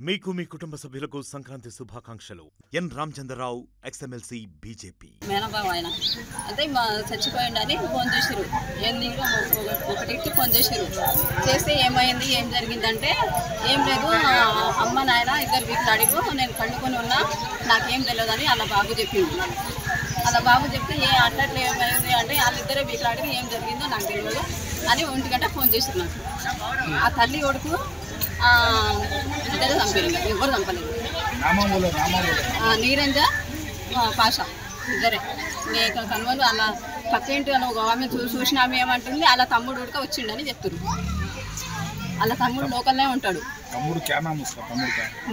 మీకు మీ కుటుంబ సభ్యులకు సంక్రాంతి శుభాకాంక్షలు. ఎన్ రామచంద్రరావు, ఎక్స్ఎమ్మెల్సీ, బీజేపీ. మేనబాబు ఆయన అంటే చచ్చిపోయిండని ఫోన్ చేశారు. ఏందిగా ఒకటికి ఫోన్ చేశారు. చేస్తే ఏమైంది, ఏం జరిగిందంటే ఏం లేదు, అమ్మ నాయన ఇద్దరు వీళ్ళు అడిగు, నేను పండుకొని ఉన్నా, నాకేం తెలియదని అలా బాబు చెప్పింది. అలా బాబు చెప్తే అట్లా ఏమైంది అంటే వాళ్ళిద్దరే వీళ్ళు అడిగి ఏం జరిగిందో నాకు తెలియదు అని 1 గంట ఫోన్ చేశారు నాకు. ఆ తల్లి కొడుకు ఇద్దరు చంపారు, ఎవరు చంపలేదు. నీరంజ పాషా ఇద్దరే. నేను కనుగొని అలా పక్క ఇంటి ఒక ఆమె చూసిన ఆమె ఏమంటుంది, అలా తమ్ముడు ఉడక వచ్చిండని చెప్తారు. అలా తమ్ముడు లోకల్నే ఉంటాడు.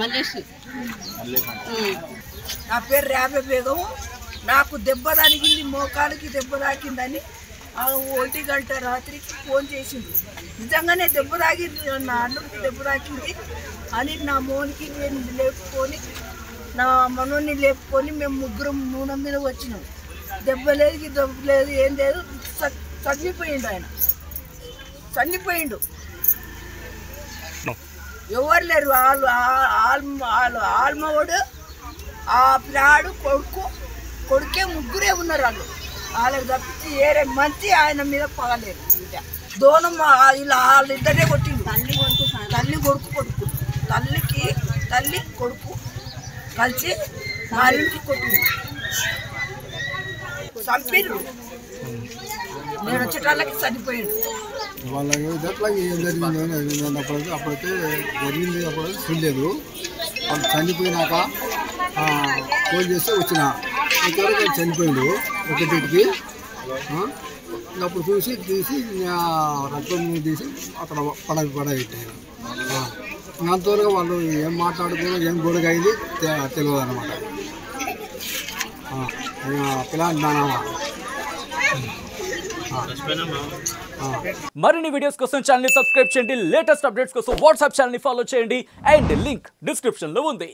మల్లేష్. నా పేరు రేపే బేగం. నాకు దెబ్బ తాకింది, మోకాలికి దెబ్బ తాకిందని 1 గంట రాత్రికి ఫోన్ చేసింది. నిజంగానే దెబ్బ తాకింది, నా అన్నుకి దెబ్బ తాకింది అని నా మోనికి నేను లేపుకొని, నా మనోని లేపుకొని మేము ముగ్గురం నూనె మీద వచ్చినాం. దెబ్బ లేదు ఏం లేదు, చనిపోయిండు. ఆయన చనిపోయిండు. ఎవరు లేరు. ఆల్మవాడు, ఆ పిల్లాడు, కొడుకే ముగ్గురే ఉన్నారు. వాళ్ళకి తప్పించి ఏరే మంచి ఆయన మీద పగలేరు. దోనం ఇలా వాళ్ళిద్దరే కొట్టిండు. తల్లి కొడుకు తల్లి కొడుకు కలిసి మా ఇంటికి కొట్టిండు, చంపిరు. నేను వచ్చేటాళ్ళకి చనిపోయిండు. వాళ్ళకి ఎట్లా ఏం జరిగిందో అప్పుడైతే జరిగింది, అప్పుడు చూడలేదు. వాళ్ళు చనిపోయినాక ఫోన్ చేస్తే వచ్చిన ఇంతవరకు చనిపోయిండు. ఒకటికి అప్పుడు తీసి రక్తం తీసి అక్కడ పడబెట్టారు. అంతవరకు వాళ్ళు ఏం మాట్లాడుకున్నా, ఏం గొడవ అయింది తెలియదు అనమాట. మరిన్ని వీడియోస్ కోసం ఛానల్ ని సబ్స్క్రైబ్ చేయండి. లేటెస్ట్ అప్డేట్స్ కోసం వాట్సాప్ ఛానల్ ని ఫాలో చేయండి. అండ్ లింక్ డిస్క్రిప్షన్ లో ఉంది.